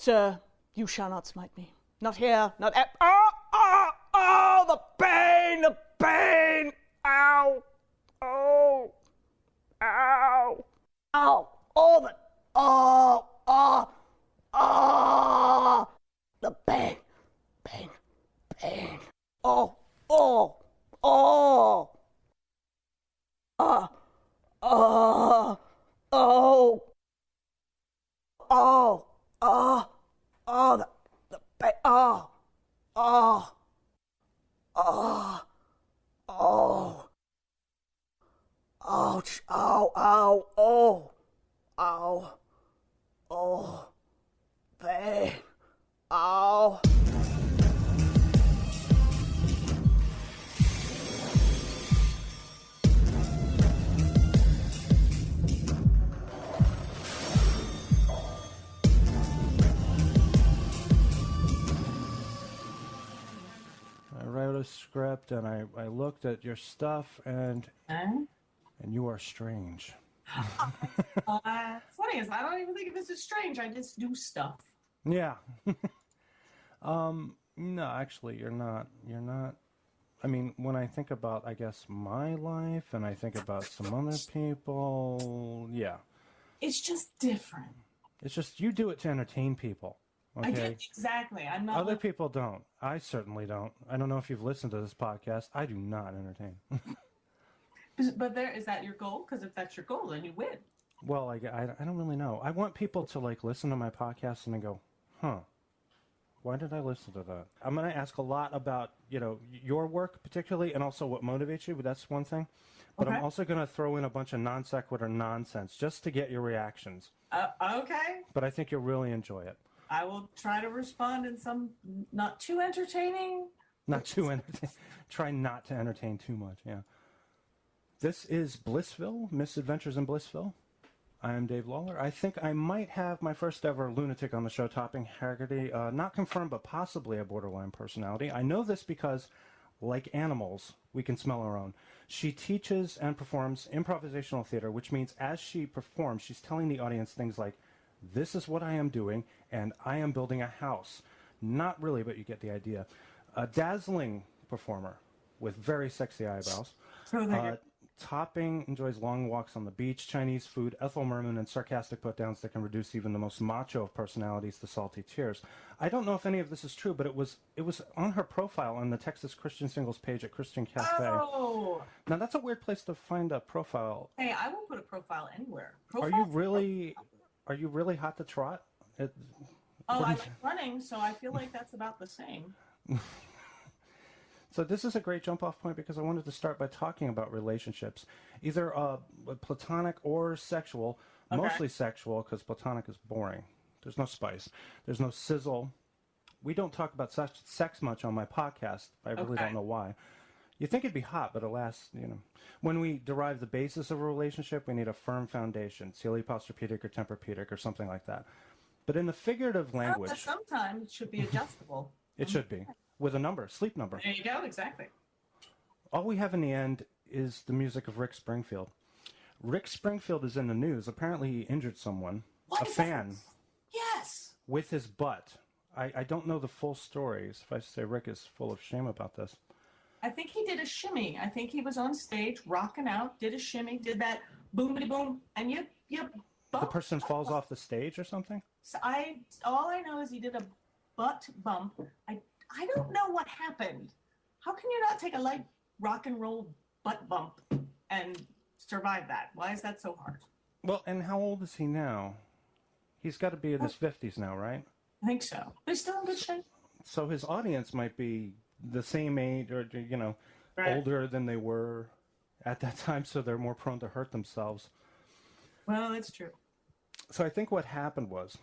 Sir, you shall not smite me. Not here, not at... Oh, oh, oh, the pain, the pain! Ow! Oh! Ow! Ow! Oh, the... Oh! Oh! Oh! The pain, pain, pain. Oh! Oh! Oh! Oh! Oh! Oh! Oh! Oh! Oh! The pain. Oh! Oh! Oh! Oh! Ouch! Ow! Ow! Oh! Ow! Oh! Pain! Ow! I wrote a script and I looked at your stuff and you are strange. Funny is I don't even think of this as strange. I just do stuff. Yeah. No, actually, you're not. You're not. I mean, when I think about, I guess, my life and I think about some other people, yeah. It's just different. It's just you do it to entertain people. Okay? I do, exactly. I'm not. Other people don't. I certainly don't. I don't know if you've listened to this podcast. I do not entertain. But is that your goal? Because if that's your goal, then you win. Well, I don't really know. I want people to like listen to my podcast and then go, huh, why did I listen to that? I'm going to ask a lot about, your work particularly and also what motivates you, but that's one thing. But okay. I'm also going to throw in a bunch of non sequitur nonsense just to get your reactions. Okay. But I think you'll really enjoy it. I will try to respond in some not too entertaining. Not too entertaining. Try not to entertain too much, yeah. This is BlissVille, Misadventures in BlissVille. I am Dave Lawler. I think I might have my first ever lunatic on the show topping Haggerty. Not confirmed, but possibly a borderline personality. I know this because, like animals, we can smell our own. She teaches and performs improvisational theater, which means as she performs, she's telling the audience things like, this is what I am doing, and I am building a house. Not really, but you get the idea. A dazzling performer with very sexy eyebrows. Topping enjoys long walks on the beach, Chinese food, Ethel Merman, and sarcastic put-downs that can reduce even the most macho of personalities to salty tears. I don't know if any of this is true, but it was on her profile on the Texas Christian Singles page at Christian Cafe. Oh! Now, that's a weird place to find a profile. Hey, I won't put a profile anywhere. Are you really hot to trot? I like running, so I feel like that's about the same. So this is a great jump-off point because I wanted to start by talking about relationships, either platonic or sexual, mostly sexual because platonic is boring. There's no spice. There's no sizzle. We don't talk about sex much on my podcast. I really don't know why. You think it'd be hot, but alas, when we derive the basis of a relationship, we need a firm foundation, coelipostropedic or temperpedic or something like that. But in the figurative language... sometimes it should be adjustable. It should be. With a number, sleep number. There you go, exactly. All we have in the end is the music of Rick Springfield. Rick Springfield is in the news. Apparently he injured someone, a fan. Yes. With his butt. I don't know the full story. Suffice to say, Rick is full of shame about this. I think he did a shimmy. I think he was on stage, rocking out, did a shimmy, did that boom-a-boom, and you The person falls off the stage or something? So all I know is he did a butt bump. I don't know what happened. How can you not take a light rock and roll butt bump and survive that? Why is that so hard? Well, and how old is he now? He's got to be in his 50s now, right? I think so. But he's still in good shape. So his audience might be the same age or, older than they were at that time, so they're more prone to hurt themselves. Well, that's true. So I think what happened was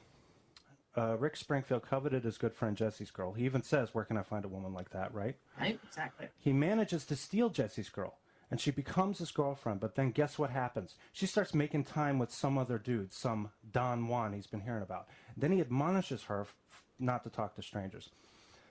Rick Springfield coveted his good friend Jesse's girl. He even says, where can I find a woman like that, right? Right, exactly. He manages to steal Jesse's girl, and she becomes his girlfriend, but then guess what happens? She starts making time with some other dude, some Don Juan he's been hearing about. Then he admonishes her not to talk to strangers.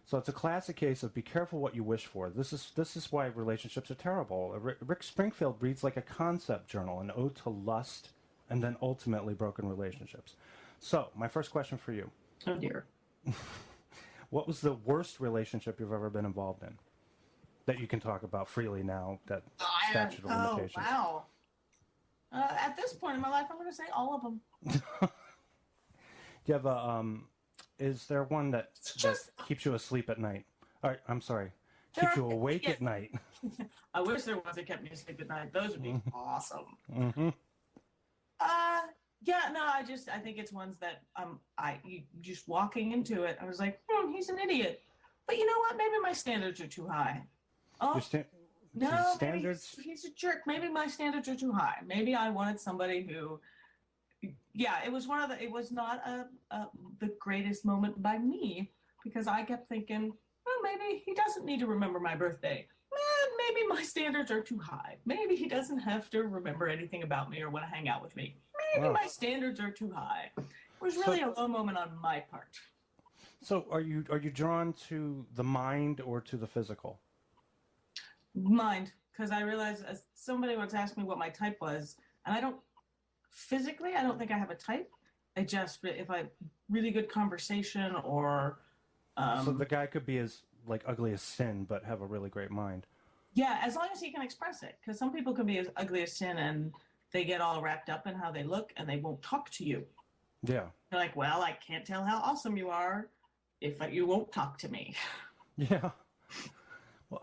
So it's a classic case of be careful what you wish for. This is why relationships are terrible. Rick Springfield reads like a concept journal, an ode to lust, and then ultimately broken relationships. So, my first question for you. Oh dear. What was the worst relationship you've ever been involved in that you can talk about freely now, that statute of limitations? Oh, wow. At this point in my life, I'm going to say all of them. Do you have a, is there one that keeps you asleep at night? I'm sorry, keeps you awake at night? I wish there was that kept me asleep at night. Those would be awesome. Mm-hmm. Yeah, no, I think it's ones that you just walking into it, I was like, he's an idiot. But you know what? Maybe my standards are too high. Oh, no, standards? He's a jerk. Maybe my standards are too high. Maybe I wanted somebody who, yeah, it was not the greatest moment by me, because I kept thinking, well, maybe he doesn't need to remember my birthday. Maybe my standards are too high. Maybe he doesn't have to remember anything about me or want to hang out with me. Maybe my standards are too high. It was really a low moment on my part. So are you drawn to the mind or to the physical? Mind, because I realized somebody once asked me what my type was, and I don't think I have a type. If I really good conversation or. So the guy could be as ugly as sin, but have a really great mind. Yeah, as long as he can express it, because some people can be as ugly as sin and they get all wrapped up in how they look and they won't talk to you. Yeah. They're like, well, I can't tell how awesome you are if you won't talk to me. Yeah. Well,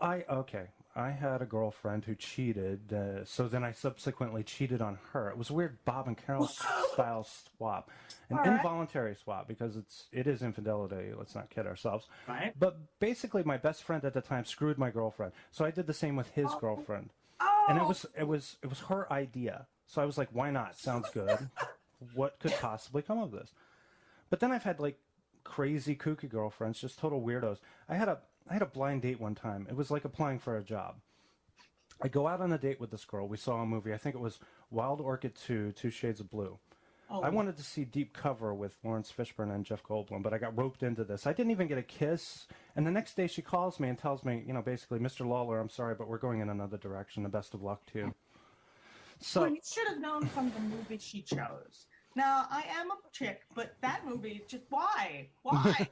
I had a girlfriend who cheated, so then I subsequently cheated on her. It was a weird Bob and Carol style swap, an involuntary swap, because it is infidelity. Let's not kid ourselves. Right. But basically, my best friend at the time screwed my girlfriend, so I did the same with his girlfriend, and it was her idea. So I was like, why not? Sounds good. What could possibly come of this? But then I've had crazy kooky girlfriends, just total weirdos. I had a blind date one time. It was like applying for a job. I go out on a date with this girl. We saw a movie. I think it was Wild Orchid 2, Two Shades of Blue. Oh. I wanted to see Deep Cover with Lawrence Fishburne and Jeff Goldblum, but I got roped into this. I didn't even get a kiss. And the next day she calls me and tells me, basically, Mr. Lawler, I'm sorry, but we're going in another direction. The best of luck to you. So well, you should have known from the movie she chose. Now, I am a chick, but that movie, just why? Why?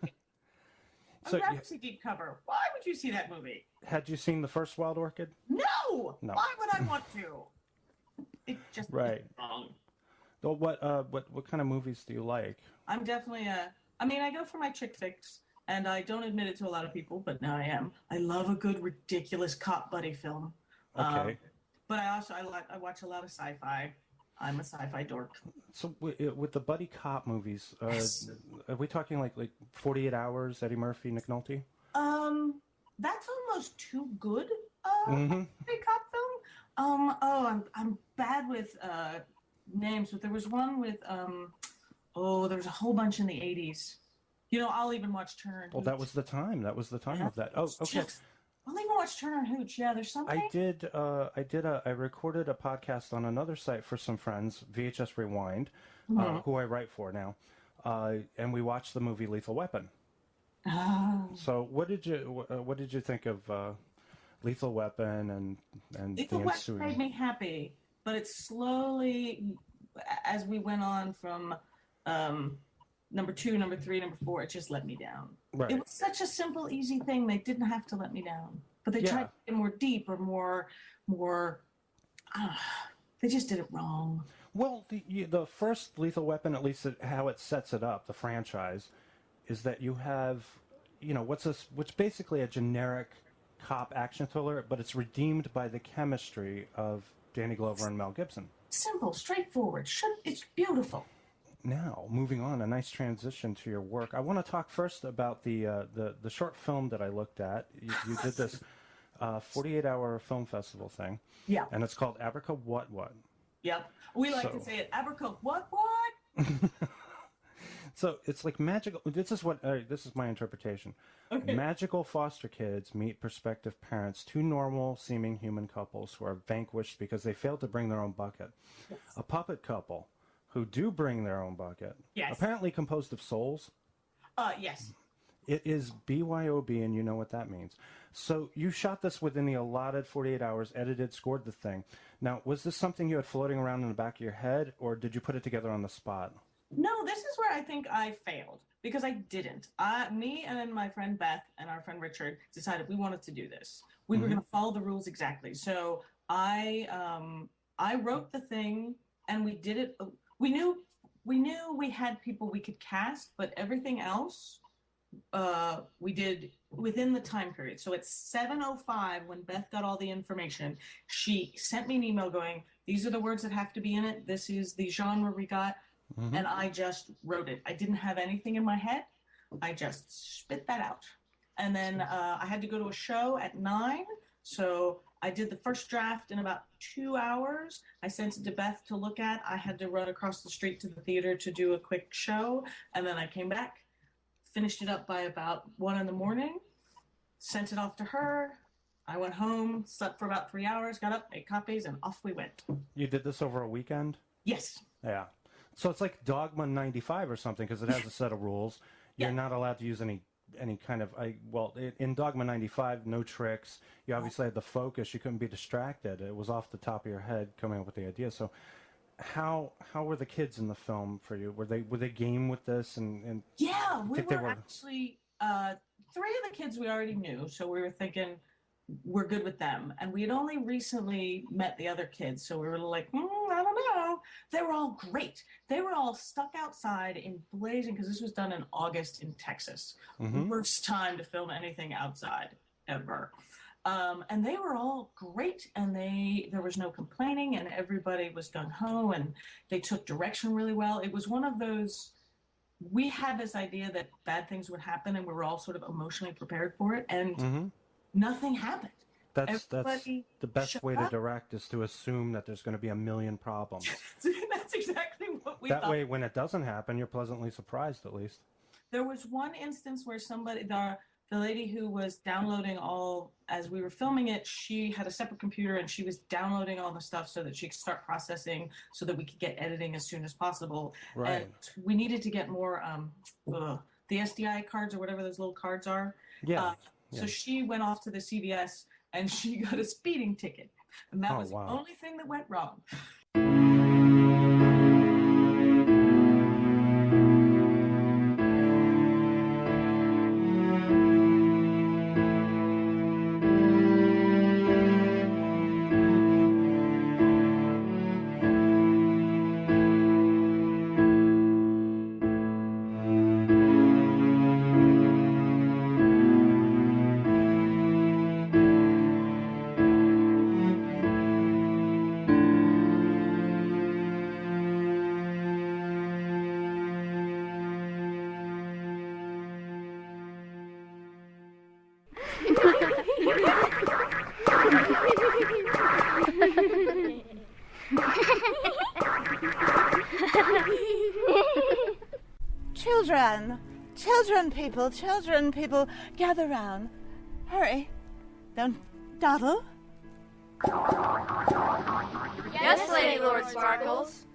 I'd rather see Deep Cover. Why would you see that movie? Had you seen the first Wild Orchid? No! Why would I want to? It just is wrong. Well, what kind of movies do you like? I'm definitely I go for my chick fix, and I don't admit it to a lot of people, but now I am. I love a good, ridiculous cop buddy film. Okay. But I watch a lot of sci-fi. I'm a sci-fi dork. So with the buddy cop movies, are we talking like 48 Hours, Eddie Murphy, Nick Nolte? That's almost too good. Buddy cop film. I'm bad with names, but there was one with there was a whole bunch in the 80s. I'll even watch Turner and Hooch. Well, that was the time. That was the time of that. Oh, okay. I'll even watch Turner and Hooch. Yeah, there's something. I recorded a podcast on another site for some friends, VHS Rewind, who I write for now, and we watched the movie Lethal Weapon. Oh. So what did you think of Lethal Weapon and Lethal the Weapon ensuing? made me happy, but it slowly, as we went on from number 2, number 3, number 4, it just let me down. Right. It was such a simple, easy thing. They didn't have to let me down, but they tried to get more deep or more. They just did it wrong. Well, the first Lethal Weapon, at least how it sets it up, the franchise, is that you have, what's basically a generic cop action thriller, but it's redeemed by the chemistry of Danny Glover and Mel Gibson. Simple, straightforward. It's beautiful. Now, moving on, a nice transition to your work. I want to talk first about the short film that I looked at. You did this 48-hour film festival thing. Yeah. And it's called Abraca What. Yep. We like to say it, Abraca What. So it's like magical. This is my interpretation. Okay. Magical foster kids meet prospective parents, two normal-seeming human couples who are vanquished because they failed to bring their own bucket. Yes. A puppet couple who do bring their own bucket. Yes. Apparently composed of souls. Yes. It is BYOB, and you know what that means. So you shot this within the allotted 48 hours, edited, scored the thing. Now, was this something you had floating around in the back of your head, or did you put it together on the spot? No, this is where I think I failed because I didn't. Me and then my friend Beth and our friend Richard decided we wanted to do this. We were going to follow the rules exactly. So I wrote the thing and we did it. We knew we had people we could cast, but everything else we did within the time period. So at 7:05, when Beth got all the information, she sent me an email going, "These are the words that have to be in it. This is the genre we got." And I just wrote it. I didn't have anything in my head. I just spit that out. And then I had to go to a show at 9. So I did the first draft in about 2 hours. I sent it to Beth to look at. I had to run across the street to the theater to do a quick show. And then I came back, finished it up by about 1 a.m, sent it off to her. I went home, slept for about 3 hours, got up, made copies, and off we went. You did this over a weekend? Yes. Yeah. So it's like Dogma 95 or something, because it has a set of rules. You're not allowed to use any kind of, in Dogma 95, no tricks. You obviously had the focus. You couldn't be distracted. It was off the top of your head coming up with the idea. So how were the kids in the film for you? Were they game with this? And yeah, we were actually, 3 of the kids we already knew. So we were thinking, we're good with them. And we had only recently met the other kids. So we were like, I don't know. They were all great. They were all stuck outside in blazing, because this was done in August in Texas. Worst time to film anything outside ever. And they were all great, and there was no complaining, and everybody was gung-ho, and they took direction really well. It was one of those, we had this idea that bad things would happen, and we were all sort of emotionally prepared for it, and nothing happened. That's the best way to direct, is to assume that there's going to be a million problems. That's exactly what we thought. That way, when it doesn't happen, you're pleasantly surprised, at least. There was one instance where somebody, the lady who was downloading all, as we were filming it, she had a separate computer and she was downloading all the stuff so that she could start processing so that we could get editing as soon as possible. Right. And we needed to get more, the SDI cards or whatever those little cards are. Yeah. So she went off to the CVS and she got a speeding ticket. And that was the only thing that went wrong. Children people, gather round. Hurry, don't dawdle. Yes, Lady Lord Sparkles.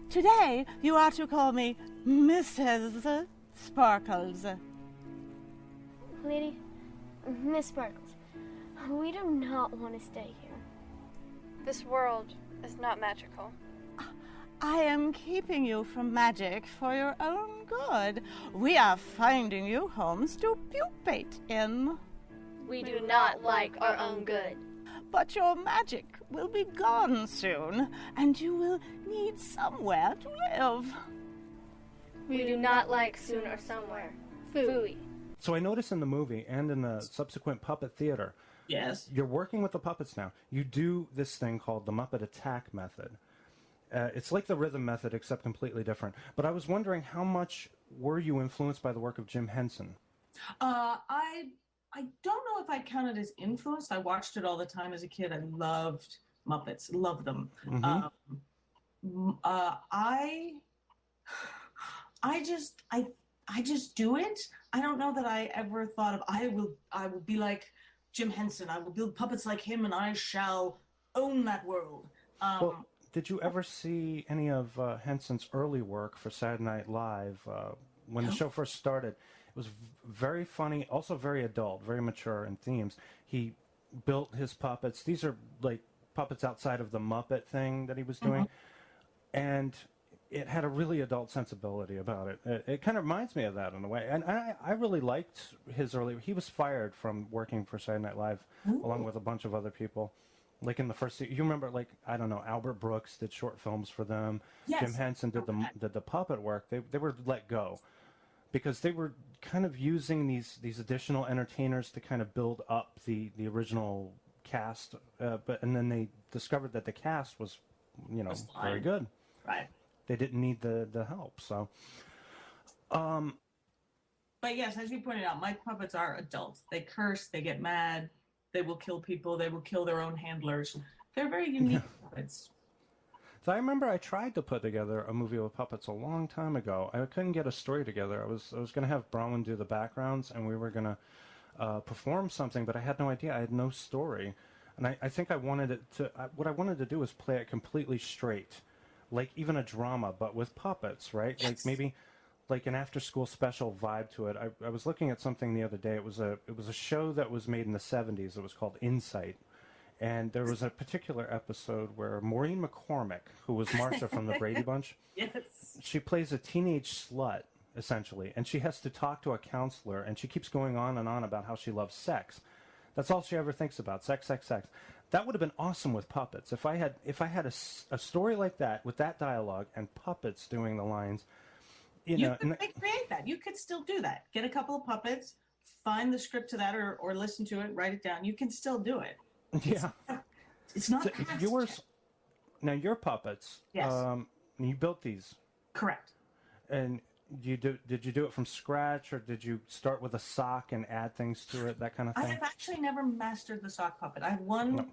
Today you are to call me Mrs. Sparkles. Lady, Miss Sparkles, we do not want to stay here. This world is not magical. I am keeping you from magic for your own good. We are finding you homes to pupate in. We do not like our own good. But your magic will be gone soon, and you will need somewhere to live. We do not like soon or somewhere. Phooey. So I notice in the movie and in the subsequent puppet theater, yes, you're working with the puppets now. You do this thing called the Muppet Attack method. It's like the rhythm method, except completely different. But I was wondering, how much were you influenced by the work of Jim Henson? I don't know if I'd count it as influenced. I watched it all the time as a kid. I loved Muppets, loved them. I just do it. I don't know that I ever thought of I will be like Jim Henson. I will build puppets like him, and I shall own that world. Well, did you ever see any of Henson's early work for Saturday Night Live? When the show first started, it was very funny, also very adult, very mature in themes. He built his puppets. These are like puppets outside of the Muppet thing that he was doing. And it had a really adult sensibility about it. It kind of reminds me of that in a way. And I really liked his early... He was fired from working for Saturday Night Live along with a bunch of other people. Like in the first... You remember, like, I don't know, Albert Brooks did short films for them. Yes. Jim Henson did the puppet work. They were let go because they were kind of using these additional entertainers to kind of build up the original cast. And then they discovered that the cast was, very good. Right. They didn't need the help, so. But yes, as you pointed out, my puppets are adults. They curse, they get mad, they will kill people, they will kill their own handlers. They're very unique puppets. So I remember I tried to put together a movie with puppets a long time ago. I couldn't get a story together. I was going to have Bronwyn do the backgrounds, and we were going to perform something, but I had no idea. I had no story. And I think I wanted it to... what I wanted to do was play it completely straight. Like even a drama, but with puppets, right? Yes. Like maybe like an after-school special vibe to it. I was looking at something the other day. It was a show that was made in the 70s. It was called Insight. And there was a particular episode where Maureen McCormick, who was Marcia from the Brady Bunch, yes, she plays a teenage slut, essentially, and she has to talk to a counselor, and she keeps going on and on about how she loves sex. That's all she ever thinks about, sex, sex, sex. That would have been awesome with puppets. If I had a story like that with that dialogue and puppets doing the lines, you could create that. You could still do that. Get a couple of puppets, find the script to that, or listen to it, write it down. You can still do it. Yeah, it's not so yours. Now your puppets. Yes. You built these. Correct. And did you do it from scratch, or did you start with a sock and add things to it, that kind of thing? I have actually never mastered the sock puppet. I have one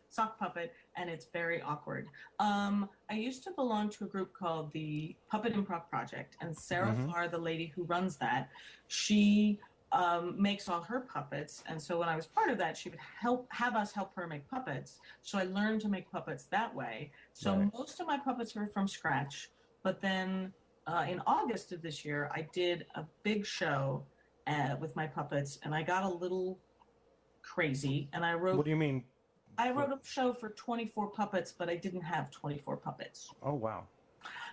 sock puppet, and it's very awkward. I used to belong to a group called the Puppet Improv Project, and Sarah Farr, the lady who runs that, she makes all her puppets, and so when I was part of that, she would have us help her make puppets. So I learned to make puppets that way. So most of my puppets were from scratch, but then in August of this year, I did a big show with my puppets, and I got a little crazy, and I wrote... What do you mean? I wrote a show for 24 puppets, but I didn't have 24 puppets. Oh, wow.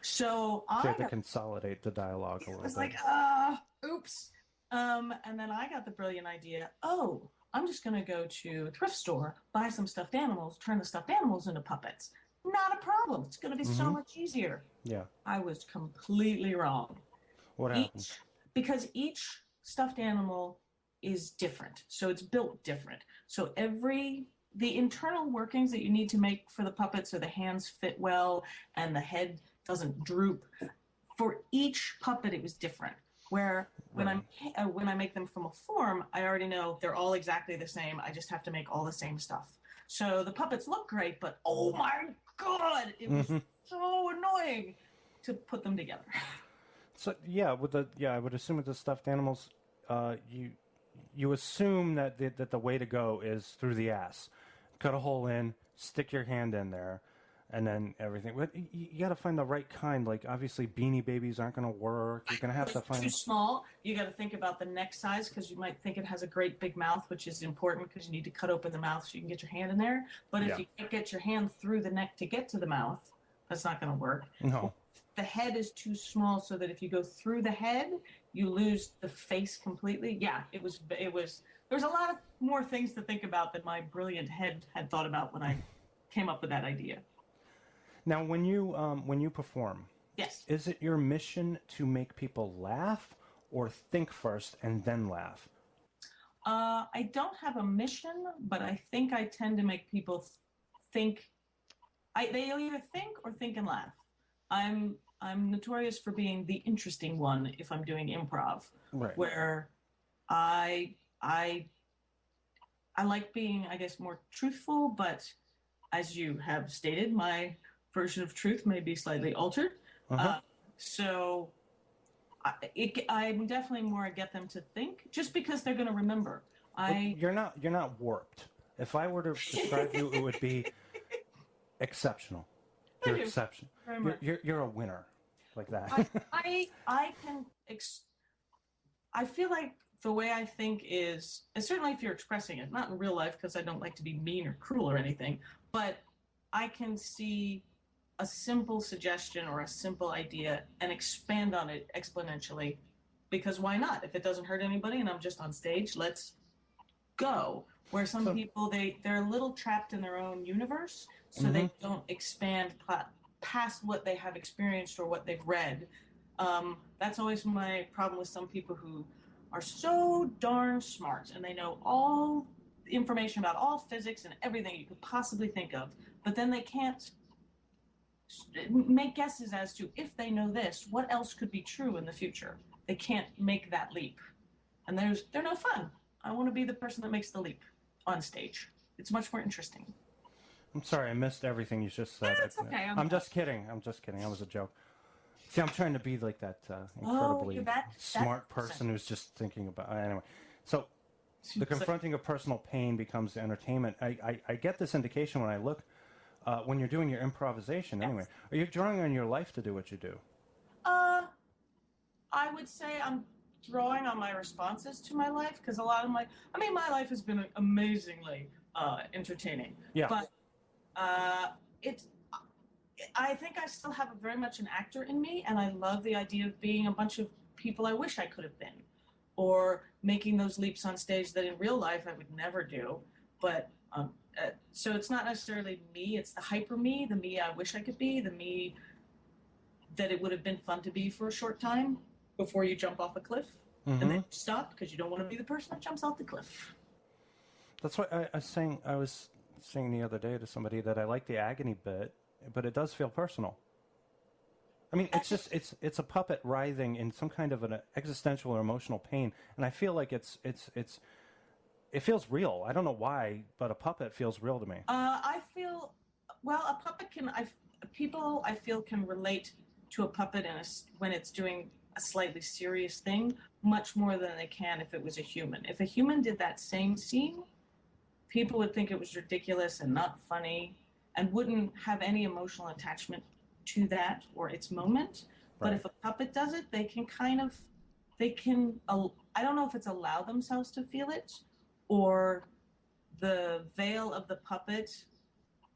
So you had to consolidate the dialogue a little bit. It was like, oops. And then I got the brilliant idea, I'm just going to go to a thrift store, buy some stuffed animals, turn the stuffed animals into puppets. Not a problem. It's going to be so much easier. Yeah. I was completely wrong. What happened? Because each stuffed animal is different. So it's built different. So the internal workings that you need to make for the puppet so the hands fit well and the head doesn't droop, for each puppet it was different. Where when I make them from a form, I already know they're all exactly the same. I just have to make all the same stuff. So the puppets look great, but oh my God, it was so annoying to put them together. So I would assume with the stuffed animals, you assume that the way to go is through the ass. Cut a hole in, stick your hand in there, and then everything. But you got to find the right kind. Like, obviously, Beanie Babies aren't going to work. You're going to have to find... Too small. You got to think about the neck size, because you might think it has a great big mouth, which is important because you need to cut open the mouth so you can get your hand in there. But if you can't get your hand through the neck to get to the mouth, that's not going to work. No. The head is too small, so that if you go through the head, you lose the face completely. Yeah, it was. There's a lot of more things to think about than my brilliant head had thought about when I came up with that idea. Now, when you perform, yes, is it your mission to make people laugh, or think first and then laugh? I don't have a mission, but I think I tend to make people think. They either think or think and laugh. I'm notorious for being the interesting one if I'm doing improv, right. Where I like being, I guess, more truthful, but as you have stated, my version of truth may be slightly altered. So I'm definitely more get them to think, just because they're going to remember. You're not warped. If I were to describe you, it would be exceptional. You're exceptional. You're a winner, like that. I feel like the way I think is, and certainly if you're expressing it, not in real life, because I don't like to be mean or cruel or anything, but I can see a simple suggestion or a simple idea and expand on it exponentially, because why not? If it doesn't hurt anybody and I'm just on stage, let's go. Where some people, they're a little trapped in their own universe, so they don't expand past what they have experienced or what they've read. That's always my problem with some people who are so darn smart and they know all the information about all physics and everything you could possibly think of, but then they can't make guesses as to, if they know this, what else could be true in the future. They can't make that leap, and they're no fun. I want to be the person that makes the leap on stage. It's much more interesting. I'm sorry, I missed everything you just said. Yeah, it's okay. I'm just kidding. That was a joke. See, I'm trying to be like that incredibly smart person who's just thinking about... Anyway, so the confronting of personal pain becomes the entertainment. I get this indication when I look, when you're doing your improvisation, anyway. Are you drawing on your life to do what you do? I would say I'm drawing on my responses to my life, because a lot of my life has been amazingly entertaining. Yeah. But I think I still have very much an actor in me, and I love the idea of being a bunch of people I wish I could have been, or making those leaps on stage that in real life I would never do. But so it's not necessarily me, it's the hyper me, the me I wish I could be, the me that it would have been fun to be for a short time before you jump off a cliff and then stop because you don't want to be the person that jumps off the cliff. That's what I was saying the other day to somebody, that I like the agony bit, but it does feel personal. I mean, it's just it's a puppet writhing in some kind of an existential or emotional pain, and I feel like it feels real. I don't know why, but a puppet feels real to me. I feel, well, a puppet people I feel can relate to a puppet when it's doing a slightly serious thing much more than they can if it was a human. If a human did that same scene, people would think it was ridiculous and not funny and wouldn't have any emotional attachment to that or its moment. Right. But if a puppet does it, they can I don't know if it's allow themselves to feel it, or the veil of the puppet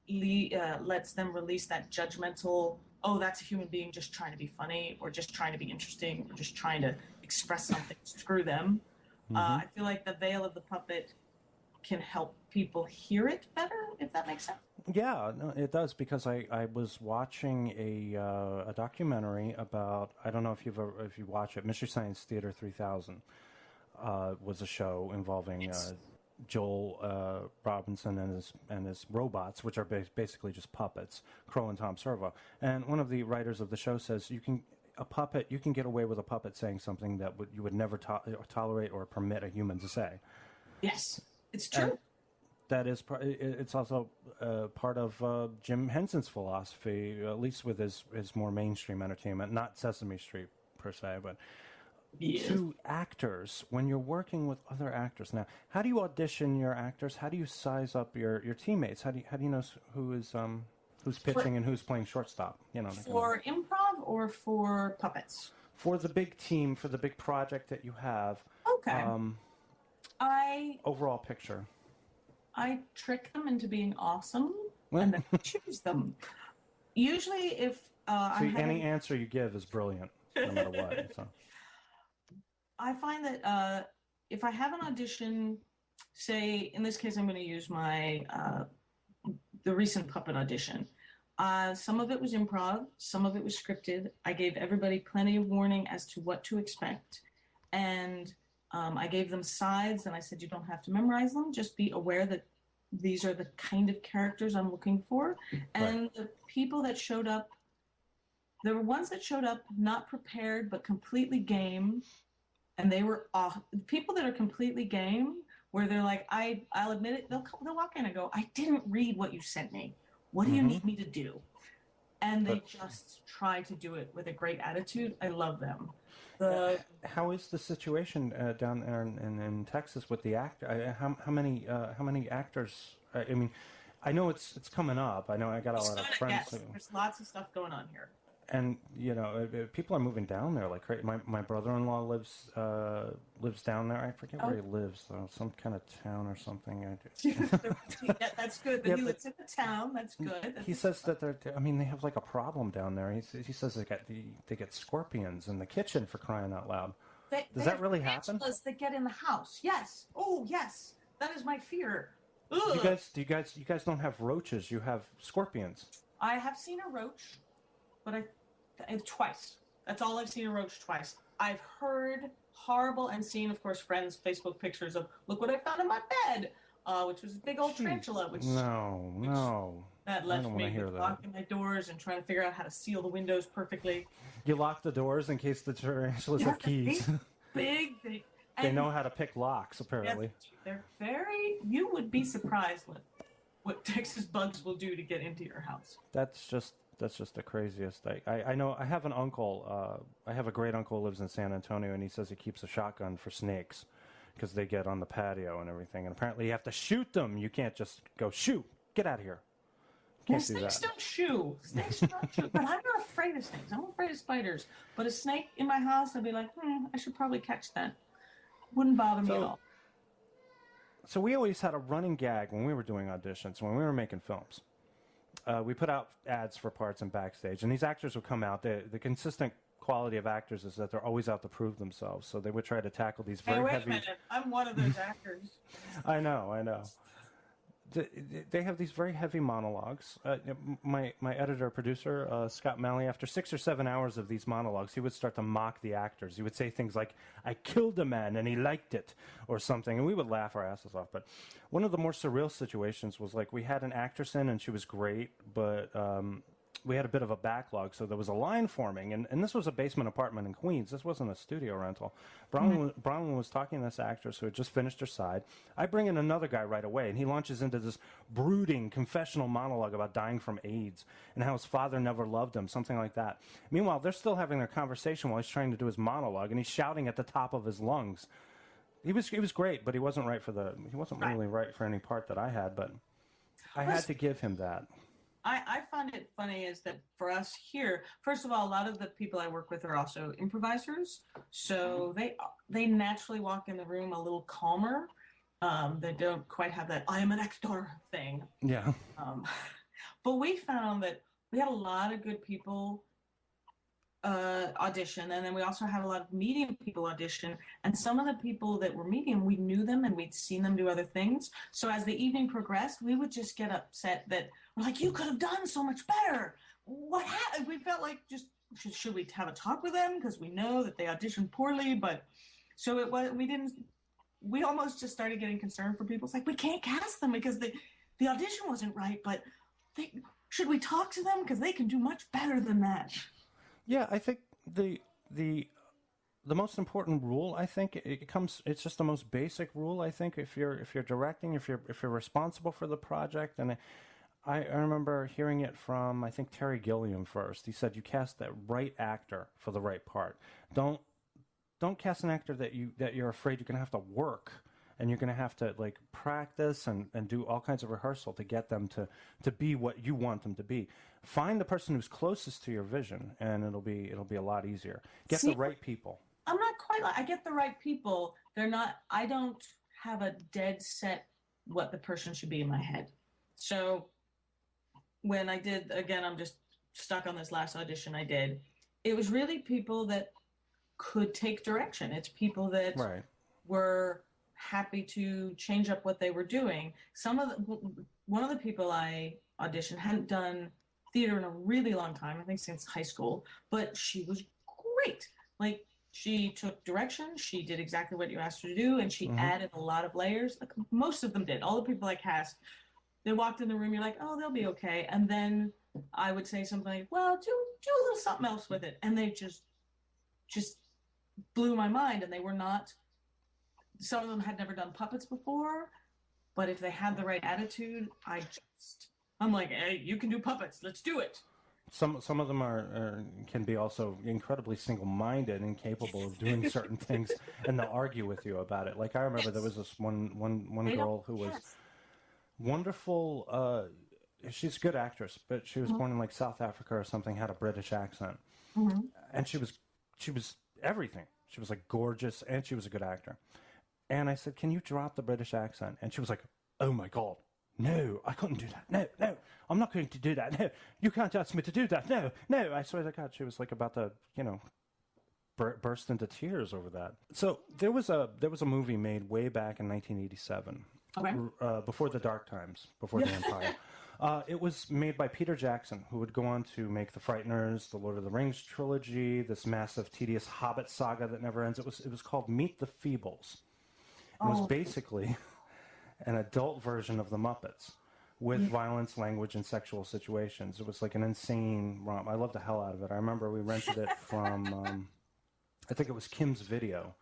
lets them release that judgmental, oh, that's a human being just trying to be funny, or just trying to be interesting, or just trying to express something, screw them. I feel like the veil of the puppet can help people hear it better, if that makes sense. Yeah, no, it does, because I was watching a documentary about, I don't know if you watch it, Mystery Science Theater 3000 was a show involving Joel Robinson and his robots, which are basically just puppets, Crow and Tom Servo. And one of the writers of the show says you can get away with a puppet saying something that you would never tolerate or permit a human to say. Yes, it's true. And that is, it's also part of Jim Henson's philosophy, at least with his more mainstream entertainment, not Sesame Street per se, but to actors, when you're working with other actors. Now, how do you audition your actors? How do you size up your teammates? How do you know who's pitching and who's playing shortstop? For improv or for puppets? For the big team, for the big project that you have. Okay. Overall picture. I trick them into being awesome and then choose them. Usually, if any answer you give is brilliant, no matter what. So. I find that if I have an audition, say in this case I'm going to use my the recent puppet audition. Some of it was improv, some of it was scripted. I gave everybody plenty of warning as to what to expect, and I gave them sides, and I said you don't have to memorize them, just be aware that these are the kind of characters I'm looking for. And the people that showed up, there were ones that showed up not prepared but completely game. And they were off. People that are completely game, where they're like, I'll admit it, they'll walk in and go, I didn't read what you sent me. What do you need me to do? And they just try to do it with a great attitude. I love them. How is the situation down there in Texas with the actor? How many actors? I mean, I know it's coming up. I know I got a lot of friends. Yes, there's lots of stuff going on here. And people are moving down there like crazy. My brother-in-law lives down there. I forget where he lives though, some kind of town or something. Yeah, that's good. But Yeah, he lives in the town. That's good. He says that they have like a problem down there. He says they get scorpions in the kitchen, for crying out loud. Does that really happen? That get in the house. Yes. Oh, yes. That is my fear. You guys don't have roaches. You have scorpions. I have seen a roach, but twice. That's all I've seen a roach twice. I've heard horrible and seen, of course, friends' Facebook pictures of, look what I found in my bed, which was a big old tarantula. That left me locking my doors and trying to figure out how to seal the windows perfectly. You lock the doors in case the tarantulas have keys. Big. They know how to pick locks, apparently. Yes, you would be surprised what Texas bugs will do to get into your house. That's just the craziest. I know. I have an uncle. I have a great uncle who lives in San Antonio, and he says he keeps a shotgun for snakes because they get on the patio and everything. And apparently, you have to shoot them. You can't just go shoot. Get out of here. Snakes don't shoo. Snakes don't shoo. But I'm not afraid of snakes. I'm afraid of spiders. But a snake in my house, I'd be like, I should probably catch that. Wouldn't bother me at all. So we always had a running gag when we were doing auditions, when we were making films. We put out ads for parts and backstage, and these actors would come out. The consistent quality of actors is that they're always out to prove themselves. So they would try to tackle these very heavy... Hey, wait a minute. I'm one of those actors. I know. They have these very heavy monologues. My editor-producer, Scott Malley, after 6 or 7 hours of these monologues, he would start to mock the actors. He would say things like, I killed a man and he liked it, or something, and we would laugh our asses off. But one of the more surreal situations was like we had an actress in, and she was great, but we had a bit of a backlog, so there was a line forming, and this was a basement apartment in Queens. This wasn't a studio rental. Bronwyn was talking to this actress who had just finished her side. I bring in another guy right away, and he launches into this brooding confessional monologue about dying from AIDS and how his father never loved him, something like that. Meanwhile, they're still having their conversation while he's trying to do his monologue, and he's shouting at the top of his lungs. He was great, but he wasn't really right for any part that I had, but I had to give him that. I find it funny is that for us here, first of all, a lot of the people I work with are also improvisers. So they naturally walk in the room a little calmer. They don't quite have that I am an actor thing. Yeah. But we found that we had a lot of good people audition, and then we also had a lot of medium people audition, and some of the people that were medium, we knew them and we'd seen them do other things. So as the evening progressed, we would just get upset that we're like, you could have done so much better. What happened? We felt like, just should we have a talk with them, because we know that they auditioned poorly. But so it was, we almost just started getting concerned for people. It's like, we can't cast them because the audition wasn't right, but should we talk to them, because they can do much better than that. Yeah, I think the most important rule, I think it's just the most basic rule. I think if you're directing, if you're responsible for the project, and I remember hearing it from, I think, Terry Gilliam first. He said you cast that right actor for the right part. Don't cast an actor that you're afraid you're going to have to work and you're going to have to like practice and do all kinds of rehearsal to get them to be what you want them to be. Find the person who's closest to your vision, and it'll be a lot easier. Get the right people. I'm not quite like, I get the right people. I don't have a dead set what the person should be in my head. So when I did, again, I'm just stuck on this last audition I did. It was really people that could take direction. It's people that were happy to change up what they were doing. One of the people I auditioned hadn't done theater in a really long time, I think since high school, but she was great. Like, she took direction, she did exactly what you asked her to do, and she added a lot of layers. Like, most of them did. All the people I cast, they walked in the room, you're like, oh, they'll be okay. And then I would say something like, well, do a little something else with it. And they just blew my mind. And they were not, some of them had never done puppets before, but if they had the right attitude, I'm like, hey, you can do puppets. Let's do it. Some of them can be also incredibly single-minded and capable of doing certain things, and they'll argue with you about it. Like, I remember there was this one girl who was wonderful. she's a good actress, but she was born in like South Africa or something, had a British accent. And she was everything. She was like gorgeous, and she was a good actor. And I said, "Can you drop the British accent?" And she was like, "Oh my God, no, I couldn't do that. No, I'm not going to do that. No, you can't ask me to do that. No. I swear to God, she was like about to, burst into tears over that. So there was a movie made way back in 1987, before the dark times, before the Empire. It was made by Peter Jackson, who would go on to make The Frighteners, the Lord of the Rings trilogy, this massive, tedious Hobbit saga that never ends. It was called Meet the Feebles. It was basically an adult version of the Muppets with violence, language, and sexual situations. It was like an insane romp. I loved the hell out of it. I remember we rented it from, I think it was Kim's Video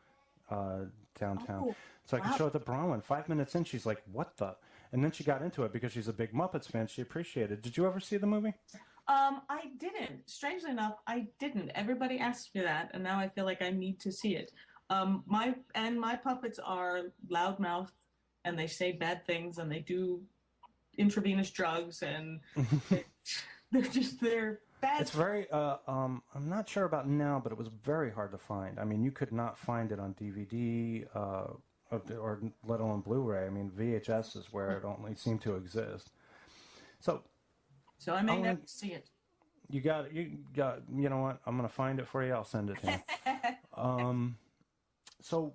downtown. So I could show it to Bronwyn. 5 minutes in, she's like, "What the?" And then she got into it because she's a big Muppets fan. She appreciated it. Did you ever see the movie? I didn't. Strangely enough, I didn't. Everybody asked me that, and now I feel like I need to see it. My puppets are loudmouthed, and they say bad things, and they do intravenous drugs, and they're bad. It's very, I'm not sure about now, but it was very hard to find. I mean, you could not find it on DVD, or let alone Blu-ray. I mean, VHS is where it only seemed to exist. So I may never see it. You know what? I'm going to find it for you. I'll send it to you. So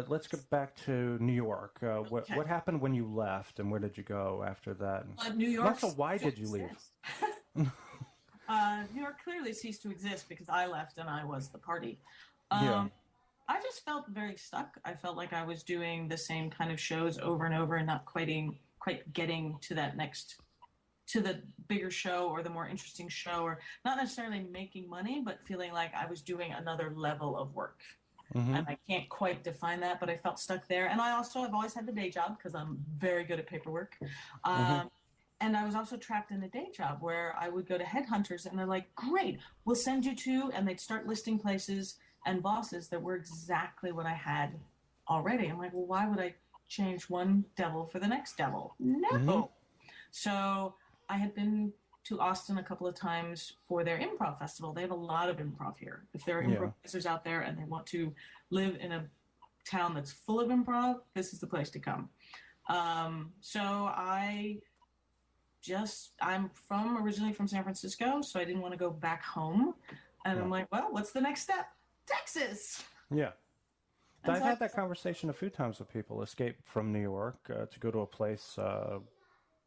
let's get back to New York. What happened when you left, and where did you go after that? New York. Also, why did you leave? New York clearly ceased to exist because I left and I was the party. I just felt very stuck. I felt like I was doing the same kind of shows over and over and not quite getting to that to the bigger show or the more interesting show, or not necessarily making money, but feeling like I was doing another level of work. And I can't quite define that, but I felt stuck there. And I've always had the day job because I'm very good at paperwork. And I was also trapped in a day job where I would go to headhunters and they're like, "Great, we'll send you to," and they'd start listing places and bosses that were exactly what I had already. I'm like, well, why would I change one devil for the next devil? No. So I had been to Austin a couple of times for their improv festival. They have a lot of improv here. If there are improvisers out there and they want to live in a town that's full of improv, this is the place to come. So I'm originally from San Francisco, so I didn't want to go back home. And I'm like, well, what's the next step? Texas. Yeah. I've had that conversation a few times with people. Escape from New York to go to a place,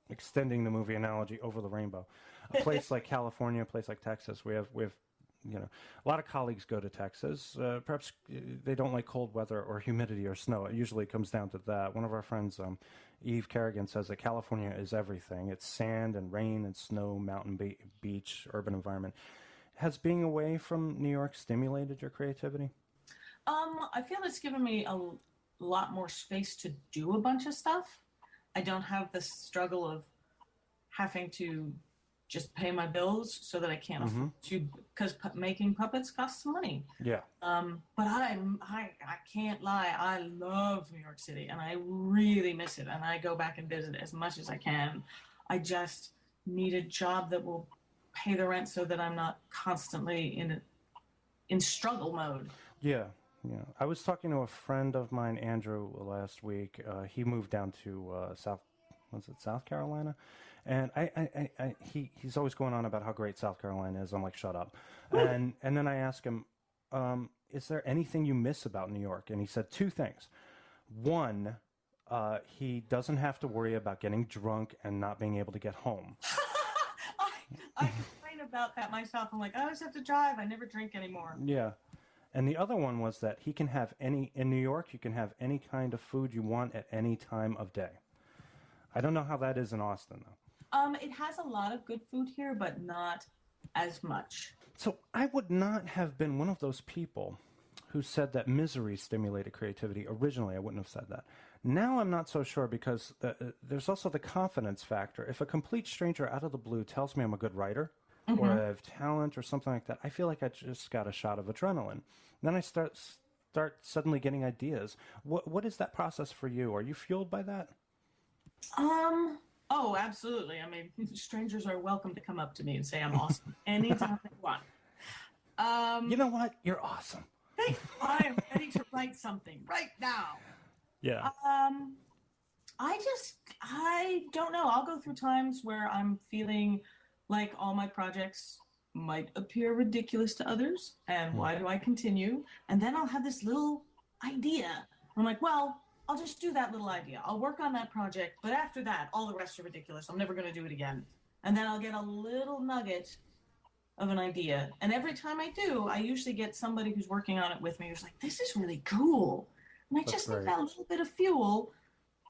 extending the movie analogy, over the rainbow. A place like California, a place like Texas. We have a lot of colleagues go to Texas. Perhaps they don't like cold weather or humidity or snow. It usually comes down to that. One of our friends, Eve Kerrigan, says that California is everything. It's sand and rain and snow, mountain, beach, urban environment. Has being away from New York stimulated your creativity? I feel it's given me a lot more space to do a bunch of stuff. I don't have the struggle of having to just pay my bills so that I can't afford to, because making puppets costs money. Yeah. But I can't lie. I love New York City and I really miss it. And I go back and visit as much as I can. I just need a job that will pay the rent so that I'm not constantly in struggle mode. Yeah. Yeah. I was talking to a friend of mine, Andrew, last week. He moved down to South Carolina? And he's always going on about how great South Carolina is. I'm like, shut up. And then I asked him, is there anything you miss about New York? And he said two things. One, he doesn't have to worry about getting drunk and not being able to get home. I complain about that myself. I'm like, I always have to drive. I never drink anymore. Yeah. And the other one was that he can have in New York, you can have any kind of food you want at any time of day. I don't know how that is in Austin, though. It has a lot of good food here, but not as much. So I would not have been one of those people who said that misery stimulated creativity. Originally, I wouldn't have said that. Now I'm not so sure because there's also the confidence factor. If a complete stranger out of the blue tells me I'm a good writer, or I have talent or something like that, I feel like I just got a shot of adrenaline. Then I start suddenly getting ideas. What is that process for you? Are you fueled by that? Oh, absolutely. I mean, strangers are welcome to come up to me and say I'm awesome anytime they want. You know what? You're awesome. I am ready to write something right now. Yeah. I don't know. I'll go through times where I'm feeling like all my projects might appear ridiculous to others, and why do I continue? And then I'll have this little idea. I'm like, well, I'll just do that little idea. I'll work on that project, but after that, all the rest are ridiculous. I'm never going to do it again. And then I'll get a little nugget of an idea. And every time I do, I usually get somebody who's working on it with me who's like, this is really cool. And I That's just great. need that little bit of fuel.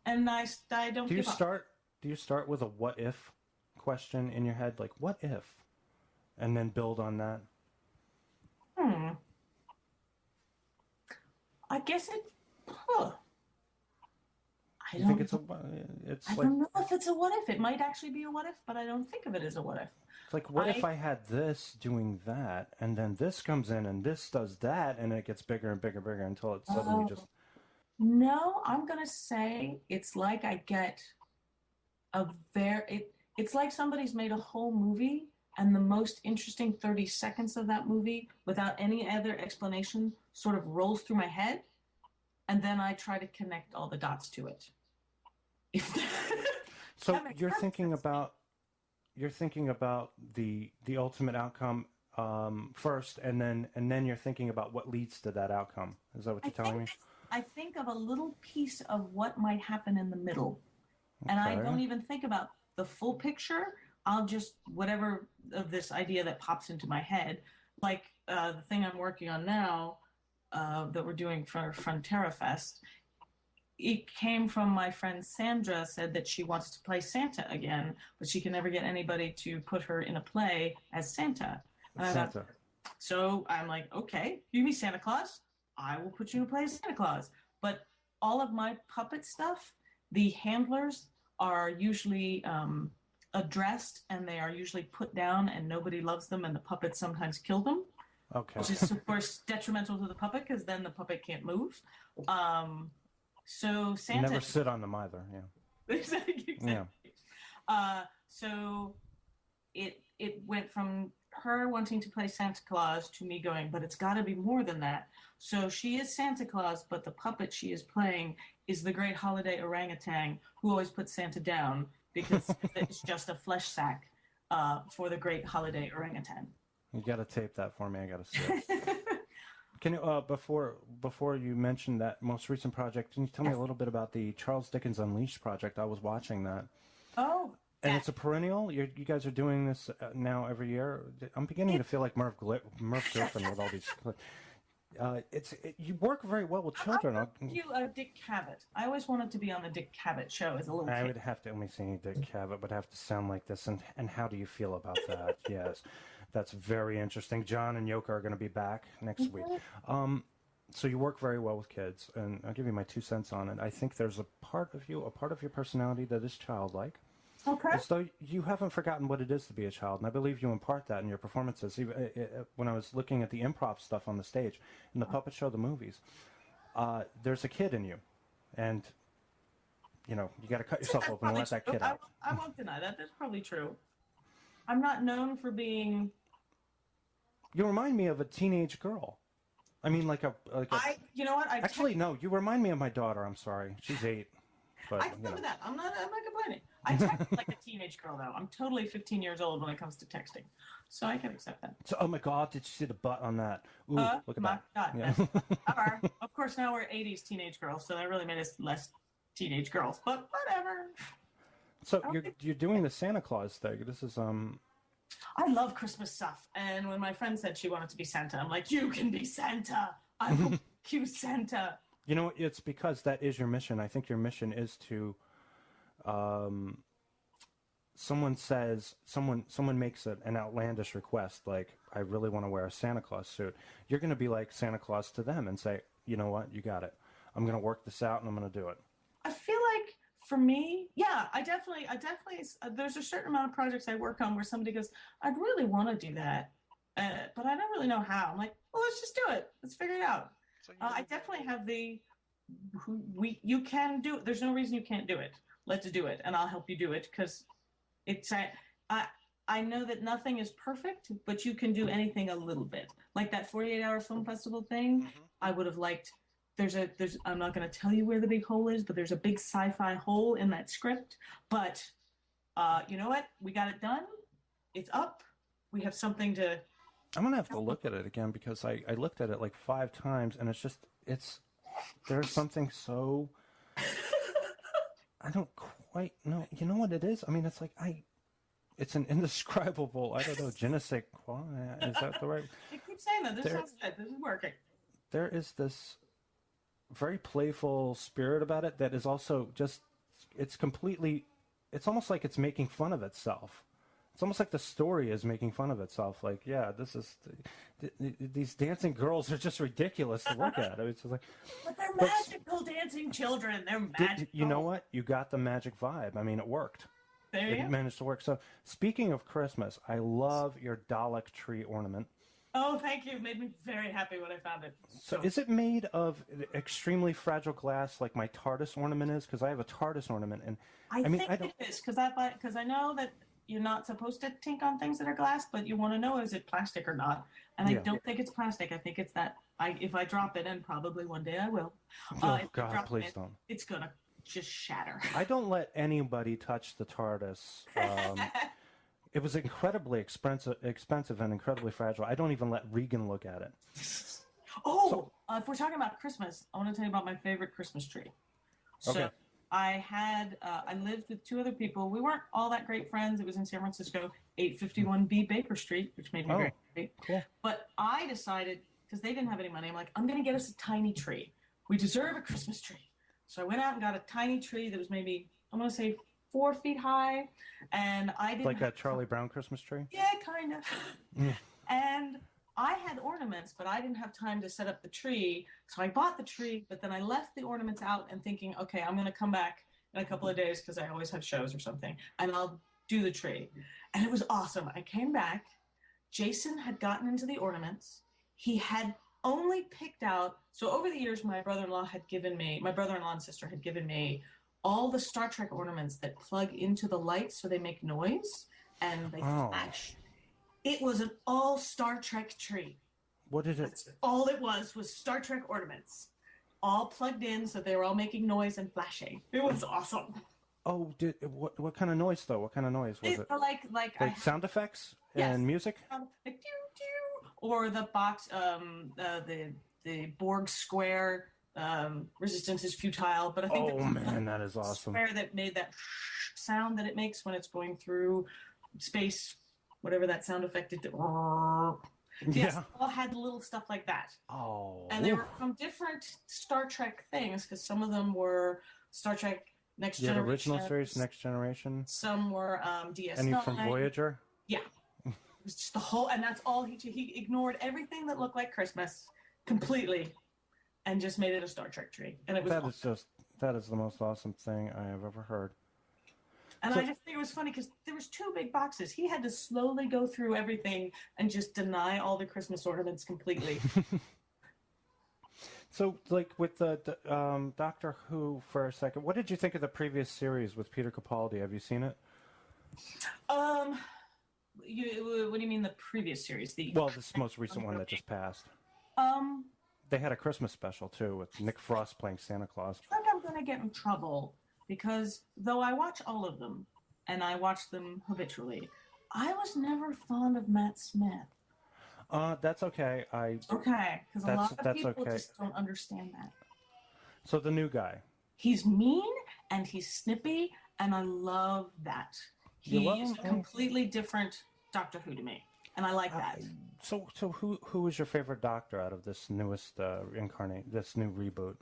And I don't Do you give up. Do you start with a what if question in your head, like what if, and then build on that? I guess it. I You don't. think I don't know if it's a what if. It might actually be a what if, but I don't think of it as a what if. It's like, what if I had this doing that, and then this comes in, and this does that, and it gets bigger and bigger and bigger until it suddenly just... No, I'm going to say it's like I get it's like somebody's made a whole movie, and the most interesting 30 seconds of that movie, without any other explanation, sort of rolls through my head, and then I try to connect all the dots to it. So you're thinking about the ultimate outcome first, and then you're thinking about what leads to that outcome. Is that what you're telling me? I think of a little piece of what might happen in the middle, and I don't even think about the full picture. I'll just whatever of this idea that pops into my head, like the thing I'm working on now that we're doing for Frontera Fest. It came from my friend Sandra, said that she wants to play Santa again, but she can never get anybody to put her in a play as Santa. So I'm like, okay, you mean Santa Claus? I will put you in a play as Santa Claus. But all of my puppet stuff, the handlers are usually addressed, and they are usually put down, and nobody loves them, and the puppets sometimes kill them. Okay. Which is, of course, detrimental to the puppet, because then the puppet can't move. So Santa... You never sit on them either, yeah. Exactly. Yeah. So it went from her wanting to play Santa Claus to me going, but it's got to be more than that. So she is Santa Claus, but the puppet she is playing is the great holiday orangutan who always puts Santa down because it's just a flesh sack for the great holiday orangutan. You got to tape that for me. I got to see it. Can you, before you mention that most recent project, can you tell me a little bit about the Charles Dickens Unleashed project? I was watching that. Oh. And it's a perennial? You guys are doing this now every year? I'm beginning to feel like Merv Griffin with all these... you work very well with children. I'll you Dick Cavett. I always wanted to be on the Dick Cavett show as a little kid. I would have to, let me see, Dick Cavett would have to sound like this. And how do you feel about that? Yes. That's very interesting. John and Yoka are going to be back next week. So you work very well with kids, and I'll give you my 2 cents on it. I think there's a part of your personality that is childlike. Okay. As though you haven't forgotten what it is to be a child, and I believe you impart that in your performances. When I was looking at the improv stuff on the stage, in the puppet show, the movies, there's a kid in you, and you got to cut yourself open and let that kid out. I won't deny that. That's probably true. I'm not known for being... You remind me of a teenage girl. I mean, you know what? Actually, no. You remind me of my daughter. I'm sorry. She's 8. But, I can live with that. I'm not complaining. I text like a teenage girl, though. I'm totally 15 years old when it comes to texting. So I can accept that. So, oh, my God. Did you see the butt on that? Ooh, look at that. God. Yeah. Of course, now we're 80s teenage girls, so that really made us less teenage girls. But whatever. So you're doing the Santa Claus thing. This is I love Christmas stuff, and when my friend said she wanted to be Santa, I'm like, you can be Santa. I will make you Santa. You know, it's because that is your mission. I think your mission is to. Someone makes an outlandish request, like, I really want to wear a Santa Claus suit. You're going to be like Santa Claus to them and say, you know what, you got it. I'm going to work this out, and I'm going to do it. I feel like, for me, yeah, I definitely, there's a certain amount of projects I work on where somebody goes, I'd really want to do that, but I don't really know how. I'm like, well, let's just do it. Let's figure it out. So I definitely have you can do it. There's no reason you can't do it. let's do it, and I'll help you do it, because it's I know that nothing is perfect, but you can do anything a little bit. Like that 48-hour film festival thing, I would have liked. I'm not going to tell you where the big hole is, but there's a big sci-fi hole in that script. But you know what? We got it done. It's up. We have something to. I'm going to have to look at it again, because I looked at it like 5 times, and there's something so. I don't quite know. You know what it is? I mean, it's like it's an indescribable, I don't know, je ne sais quoi. Is that the right? I keep saying that. This sounds good. This is working. There is this very playful spirit about it that is also just, it's almost like it's making fun of itself. It's almost like the story is making fun of itself. Like, yeah, this is, these dancing girls are just ridiculous to look at. I mean, it's just like, but they're magical dancing children. They're magical. You know what? You got the magic vibe. I mean, it worked. It managed to work. So, speaking of Christmas, I love your Dalek tree ornament. Oh, thank you. It made me very happy when I found it. So is it made of extremely fragile glass like my TARDIS ornament is? Because I have a TARDIS ornament, and I think it is, because I know that you're not supposed to tink on things that are glass, but you want to know, is it plastic or not? And I don't think it's plastic. I think it's that if I drop it, and probably one day I will. Oh God, please don't. It's gonna just shatter. I don't let anybody touch the TARDIS. It was incredibly expensive and incredibly fragile. I don't even let Regan look at it. If we're talking about Christmas, I want to tell you about my favorite Christmas tree. Okay. So I lived with 2 other people. We weren't all that great friends. It was in San Francisco, 851B Baker Street, which made me very happy. Cool. But I decided, because they didn't have any money, I'm like, I'm going to get us a tiny tree. We deserve a Christmas tree. So I went out and got a tiny tree that was maybe, I'm going to say, 4 feet high, and I didn't like a Charlie Brown Christmas tree. Yeah, kind of. And I had ornaments, but I didn't have time to set up the tree, so I bought the tree. But then I left the ornaments out and thinking, okay, I'm going to come back in a couple of days because I always have shows or something, and I'll do the tree. And it was awesome. I came back. Jason had gotten into the ornaments. He had only picked out. So over the years, my brother-in-law and sister had given me all the Star Trek ornaments that plug into the lights so they make noise and they flash. It was an all Star Trek tree. What did it? That's all it was Star Trek ornaments, all plugged in so they were all making noise and flashing. It was awesome. Oh, what kind of noise though? What kind of noise was it? Like sound effects and music? Like or the box, the Borg square. Resistance is futile, but I think that is awesome. Square that made that sound that it makes when it's going through space, whatever that sound effect it did. Yes, all had little stuff like that. And they were from different Star Trek things, because some of them were Star Trek Next Generation. The original series, Next Generation. Some were DS9. Any from Voyager? Yeah. It was just the whole, and that's all he ignored everything that looked like Christmas completely. And just made it a Star Trek tree, and it was that is the most awesome thing I have ever heard. And I just think it was funny because there was 2 big boxes. He had to slowly go through everything and just deny all the Christmas ornaments completely. So, like with the Doctor Who for a second, what did you think of the previous series with Peter Capaldi? Have you seen it? What do you mean the previous series? This most recent one that just passed. They had a Christmas special, too, with Nick Frost playing Santa Claus. I think I'm going to get in trouble, because though I watch all of them, and I watch them habitually, I was never fond of Matt Smith. That's okay. Because a lot of people just don't understand that. So the new guy. He's mean, and he's snippy, and I love that. He's a completely different Doctor Who to me, and I like that. So who is your favorite Doctor out of this newest this new reboot?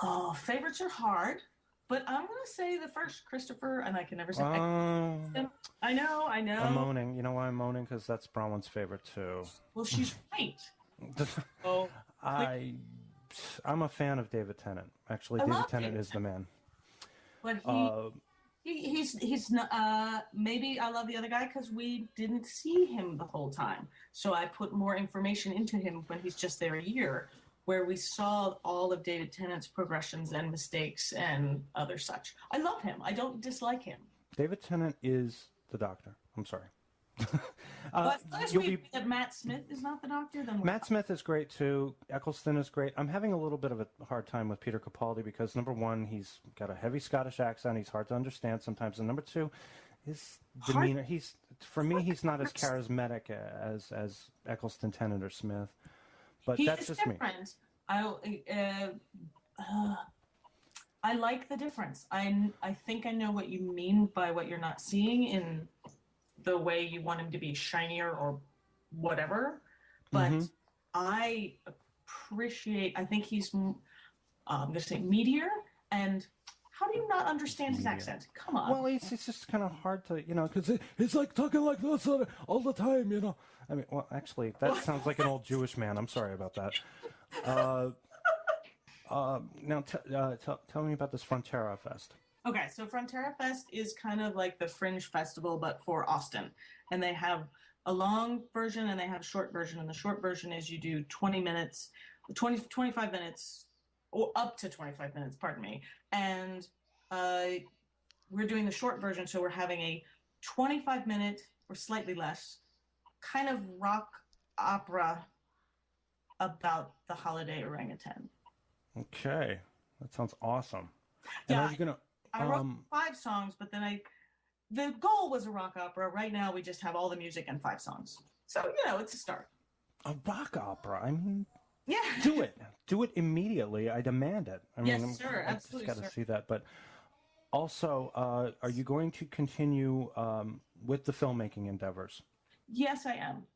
Oh, favorites are hard, but I'm going to say the first Christopher, and I can never say I know. I'm moaning. You know why I'm moaning? Because that's Bronwyn's favorite, too. Well, she's right. I'm a fan of David Tennant. Actually, David Tennant is the man. But he's not, maybe I love the other guy because we didn't see him the whole time. So I put more information into him when he's just there a year. where we saw all of David Tennant's progressions and mistakes and other such. I love him. I don't dislike him. David Tennant is the Doctor. I'm sorry. But unless we agree that Matt Smith is not the Doctor, then Matt Smith is great too. Eccleston is great. I'm having a little bit of a hard time with Peter Capaldi because number one, he's got a heavy Scottish accent. He's hard to understand sometimes, and number two, his demeanor. He's not as charismatic as Eccleston, Tennant, or Smith. But that's just different. Me. I like the difference. I think I know what you mean by what you're not seeing in the way you want him to be shinier or whatever. But I think he's, I'm going to say meatier. And how do you not understand his accent? Come on. Well, it's just kind of hard to, because it's like talking like this all the time, I mean, well, actually, that sounds like an old Jewish man. I'm sorry about that. Now, tell me about this Frontera Fest. Okay, so Frontera Fest is kind of like the Fringe Festival, but for Austin. And they have a long version and they have a short version. And the short version is you do 25 minutes, or up to 25 minutes, pardon me. And we're doing the short version, so we're having a 25-minute or slightly less kind of rock opera about the holiday orangutan. Okay, that sounds awesome. Yeah, and are you gonna? I wrote 5 songs, but then the goal was a rock opera. Right now, we just have all the music and 5 songs. So it's a start. A rock opera. I mean, yeah. Do it immediately. I demand it. Yes, sir. Absolutely, I just got to see that. But also, are you going to continue with the filmmaking endeavors? Yes, I am.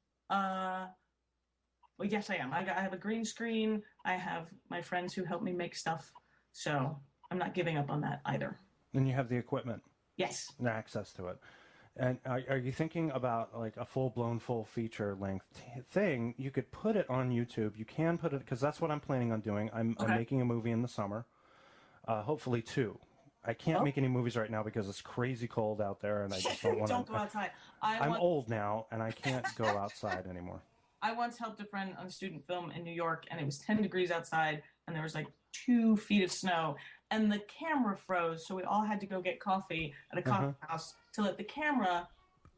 Well, yes, I am. I have a green screen. I have my friends who help me make stuff. So I'm not giving up on that either. And you have the equipment. Yes. And access to it. And are you thinking about like a full-blown, full feature-length thing? You could put it on YouTube. You can put it, because that's what I'm planning on doing. I'm making a movie in the summer, hopefully 2. I can't make any movies right now because it's crazy cold out there, and I just don't want to. Don't go outside. I'm old now, and I can't go outside anymore. I once helped a friend on a student film in New York, and it was 10 degrees outside, and there was like 2 feet of snow, and the camera froze, so we all had to go get coffee at a coffee house to let the camera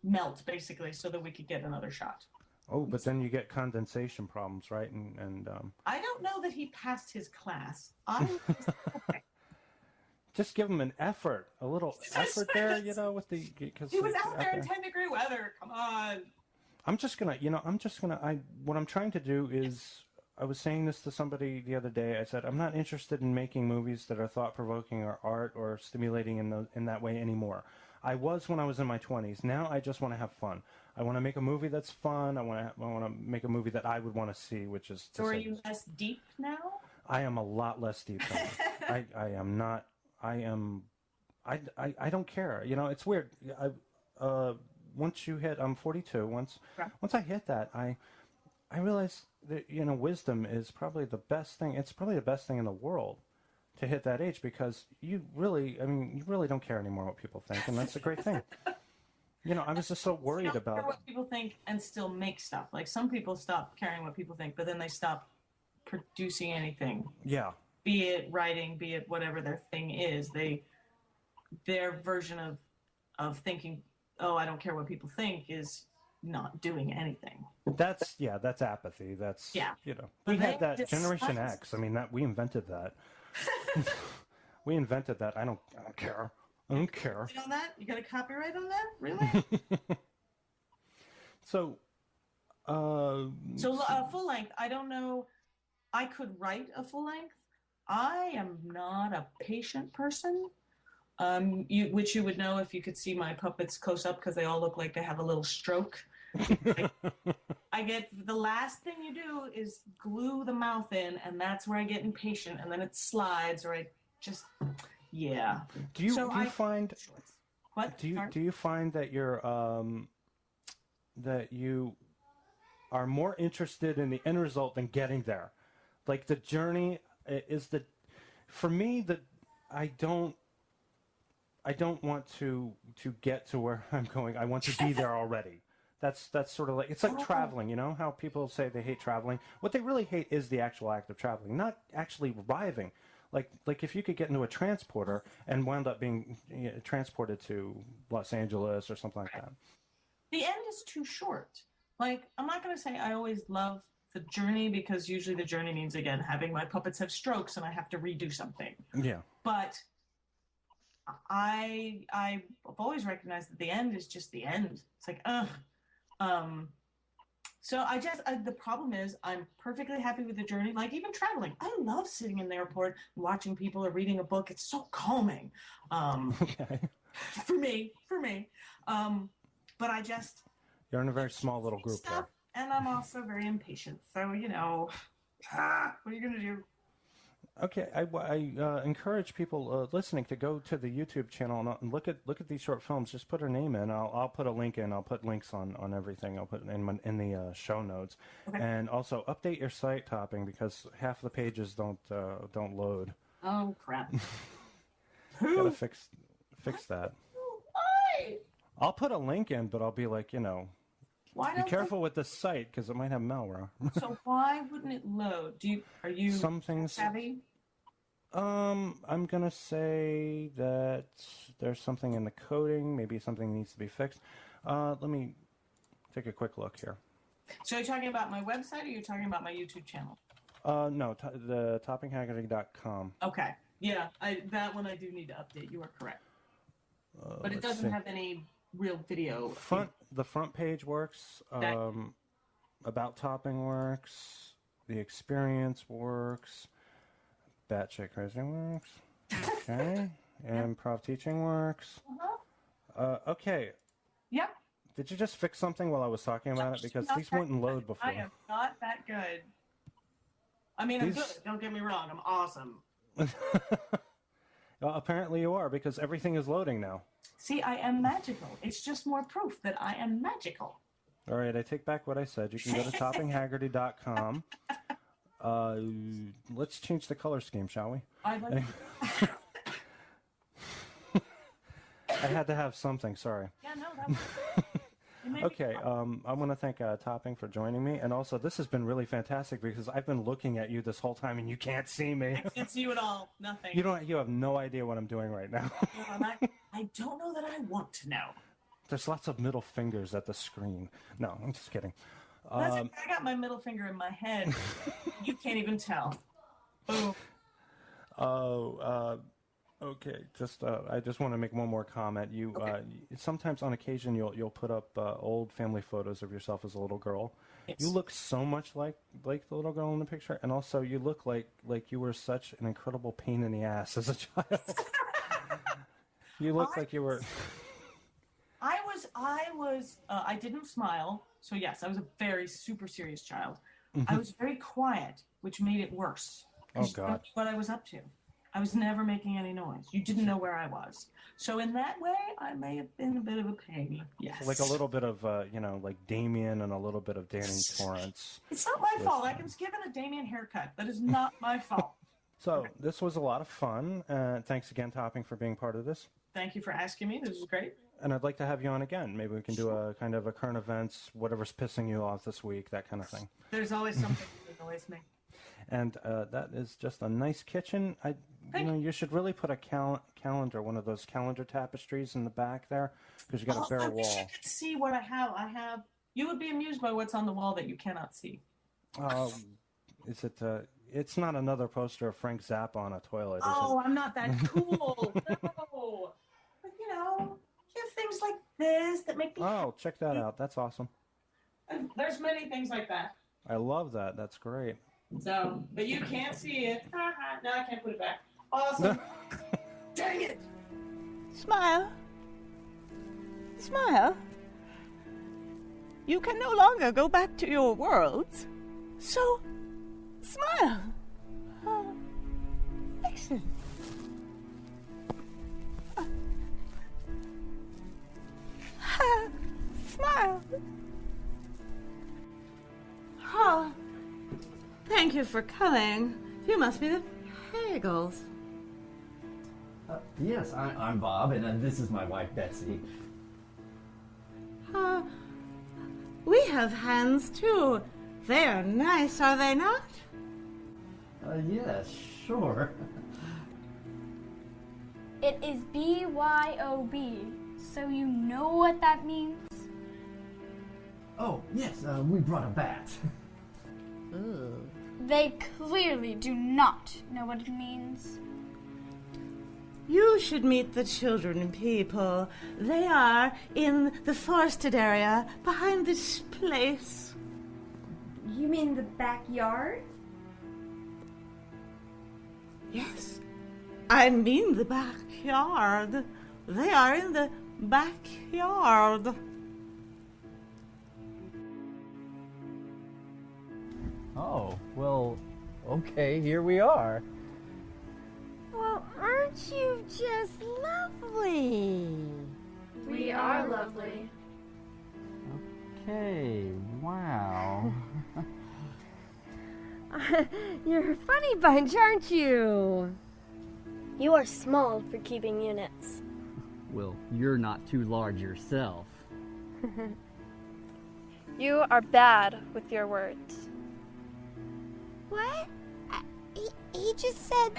melt, basically, so that we could get another shot. Oh, but then you get condensation problems, right? And I don't know that he passed his class. Just give him an effort, a little effort there, with the. Cause he was out there in 10-degree weather. Come on. What I'm trying to do is, I was saying this to somebody the other day. I said, I'm not interested in making movies that are thought-provoking or art or stimulating in that way anymore. I was when I was in my 20s. Now I just want to have fun. I want to make a movie that's fun. I want to make a movie that I would want to see, which is. So are you less deep now? I am a lot less deep now. I am not. I don't care. It's weird. Once you hit, I'm 42. Once I hit that, I realize that wisdom is probably the best thing. It's probably the best thing in the world to hit that age, because you really don't care anymore what people think, and that's a great thing. I was just so worried about care what people think and still make stuff. Like some people stop caring what people think, but then they stop producing anything. Yeah. Be it writing, be it whatever their thing is, their version of thinking, oh, I don't care what people think, is not doing anything. That's apathy. That's we had that Generation X. I mean, we invented that. We invented that. I don't care. I don't care. On that, you got a copyright on that? Really? So full length. I don't know. I could write a full length. I am not a patient person, which you would know if you could see my puppets close up, because they all look like they have a little stroke. I get the last thing you do is glue the mouth in, and that's where I get impatient, and then it slides, or I just Do you find what? Do you find that that you are more interested in the end result than getting there? Like the journey is for me that I don't want to get to where I'm going. I want to be there already. That's sort of like, it's like traveling, you know, how people say they hate traveling. What they really hate is the actual act of traveling, not actually arriving. Like if you could get into a transporter and wound up being transported to Los Angeles or something like that. The end is too short. Like, I'm not going to say I always love the journey, because usually the journey means, again, having my puppets have strokes and I have to redo something. Yeah. But I've always recognized that the end is just the end. It's like, ugh. So the problem is I'm perfectly happy with the journey. Like, even traveling, I love sitting in the airport, watching people or reading a book. It's so calming. Okay. For me. But You're in a very small little group there. And I'm also very impatient. So, you know, what are you going to do? Okay, I encourage people listening to go to the YouTube channel and look at these short films. Just put her name in. I'll put a link in. I'll put links on everything. I'll put it in the show notes. Okay. And also update your site topping, because half the pages don't load. Oh crap! Gotta fix that. Why? I'll put a link in, but I'll be like, you know, be careful with this site because it might have malware. So why wouldn't it load? Are you some things savvy? I'm gonna say that there's something in the coding. Maybe something needs to be fixed. Let me take a quick look here. So you're talking about my website, or you're talking about my YouTube channel? No, the toppinghaggerty.com. Okay. Yeah, that one I do need to update. You are correct. But it doesn't have any real video. The front page works. About topping works. The experience works. Batshit crazy works. Okay. Improv teaching works. Okay. Yep. Did you just fix something while I was talking about it? Because these wouldn't load before. I am not that good. I mean, I'm good. Don't get me wrong. I'm awesome. Well, apparently you are, because everything is loading now. See, I am magical. It's just more proof that I am magical. All right, I take back what I said. You can go to toppinghaggerty.com. Let's change the color scheme, shall we? I had to have something, sorry. Yeah, no, that was... Okay, I want to thank Topping for joining me, and also this has been really fantastic because I've been looking at you this whole time and you can't see me. I can't see you at all. Nothing. You have no idea what I'm doing right now. I don't know that I want to know. There's lots of middle fingers at the screen. No, I'm just kidding. I got my middle finger in my head. You can't even tell. Boom. Okay, I just want to make one more comment. Sometimes on occasion you'll put up old family photos of yourself as a little girl. Yes. You look so much like the little girl in the picture, and also you look like you were such an incredible pain in the ass as a child. You look like you were. I didn't smile, so yes, I was a very super serious child. I was very quiet, which made it worse. Oh God! That's what I was up to. I was never making any noise. You didn't know where I was. So in that way, I may have been a bit of a pain. Yes. So like a little bit of, like Damien and a little bit of Danny Torrance. It's not my fault. I was given a Damien haircut. That is not my fault. So this was a lot of fun. Thanks again, Topping, for being part of this. Thank you for asking me. This was great. And I'd like to have you on again. Maybe we can do a kind of a current events, whatever's pissing you off this week, that kind of thing. There's always something that annoys me. And that is just a nice kitchen. You should really put a calendar, one of those calendar tapestries in the back there, because you got a bare wall. I wish you could see what I have. You would be amused by what's on the wall that you cannot see. Is it? It's not another poster of Frank Zappa on a toilet. Is it? I'm not that cool. No. But you have things like this that make me. Oh, check that out. That's awesome. And there's many things like that. I love that. That's great. So, but you can't see it. No, I can't put it back. Awesome. Dang it. Smile. Smile. You can no longer go back to your worlds. So, smile. Excellent. Smile. Oh. Thank you for coming. You must be the Hagels. Yes, I'm Bob, and this is my wife, Betsy. have hands too. They are nice, are they not? Yes, sure. It is BYOB, so you know what that means? Oh, yes, we brought a bat. They clearly do not know what it means. You should meet the children people. They are in the forested area behind this place. You mean the backyard? Yes, I mean the backyard. They are in the backyard. Oh, well, okay, here we are. Well, aren't you just lovely? We are lovely. Okay, wow. You're a funny bunch, aren't you? You are small for keeping units. Well, you're not too large yourself. You are bad with your words. What? He just said